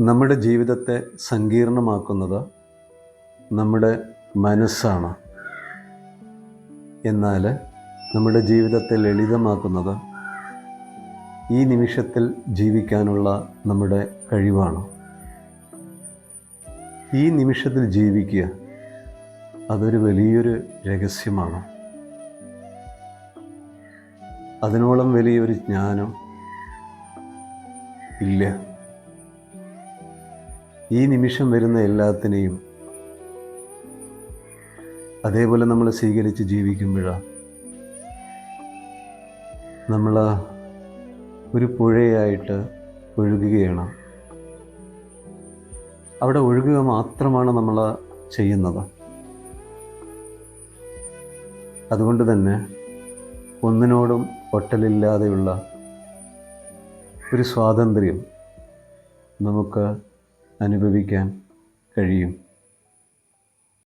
നമ്മുടെ ജീവിതത്തെ സങ്കീർണമാക്കുന്നത് നമ്മുടെ മനസ്സാണ്. എന്നാൽ നമ്മുടെ ജീവിതത്തെ ലളിതമാക്കുന്നത് ഈ നിമിഷത്തിൽ ജീവിക്കാനുള്ള നമ്മുടെ കഴിവാണ്. ഈ നിമിഷത്തിൽ ജീവിക്കുക, അതൊരു വലിയൊരു രഹസ്യമാണ്. അതിനോളം വലിയൊരു ജ്ഞാനം ഇല്ല. ഈ നിമിഷം വരുന്ന എല്ലാത്തിനെയും അതേപോലെ നമ്മൾ സ്വീകരിച്ച് ജീവിക്കുമ്പോഴാണ് നമ്മൾ ഒരു പുഴയായിട്ട് ഒഴുകുകയാണ്. അവിടെ ഒഴുകുക മാത്രമാണ് നമ്മൾ ചെയ്യുന്നത്. അതുകൊണ്ട് തന്നെ ഒന്നിനോടും ഒട്ടലില്ലാതെയുള്ള ഒരു സ്വാതന്ത്ര്യം നമുക്ക് അനുഭവിക്കാൻ കഴിയും.